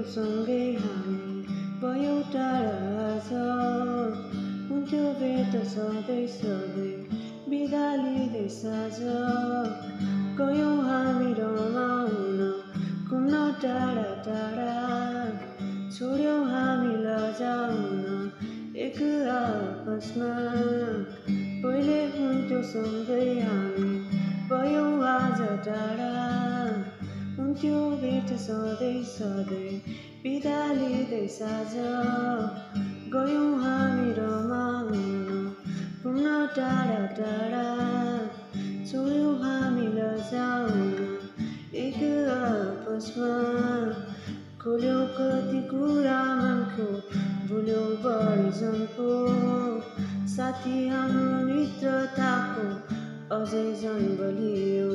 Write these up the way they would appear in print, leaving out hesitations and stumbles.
सँगै हामी भयौँ टाढा आज हुन्थ्यो भेट सधैँ सधैँ बिदा लिँदै साँझ गयौँ हामी रमाउन घुम्न टाढा टाढा छोड्यौँ हामी लजाउन एक आपसमा पहिले हुन्थ्यो सँगै हामी भयौँ आज टाढा हुन्थ्यो भेट सधैँ सधैँ बिदा लिँदै साँझ गयौँ हामी रमाउन घुम्न टाढा टाढा छोड्यौँ हामी लजाउन एक आपसमा खोल्यौँ कति कुरा मनको भुल्यौँ बढी जनको साथी हाम्रो मित्रताको अझै झन् बलियो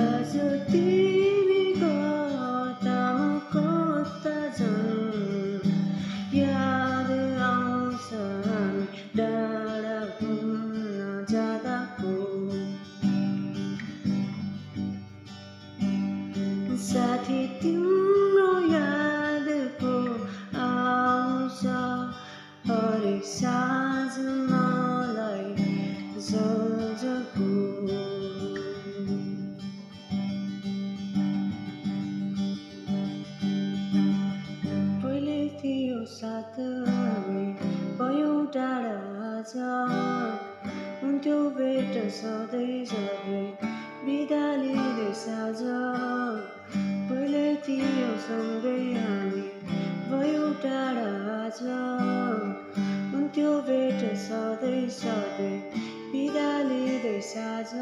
आज तिमी कता म कता झन् याद आउँछ हामी डाँडा घुम्न जाँदाको साथी तिम्रो यादको आउँछ हरेक साँझ मलाई जलजको पहिले थियो साथ हामी भयौँ टाढा आज हुन्थ्यो भेट सधैँ सधैँ बिदा लिँदै साँझ पहिले थियो सँगै हामी भयौँ टाढा आज हुन्थ्यो भेट सधैँ सधैँ बिदा लिँदै साँझ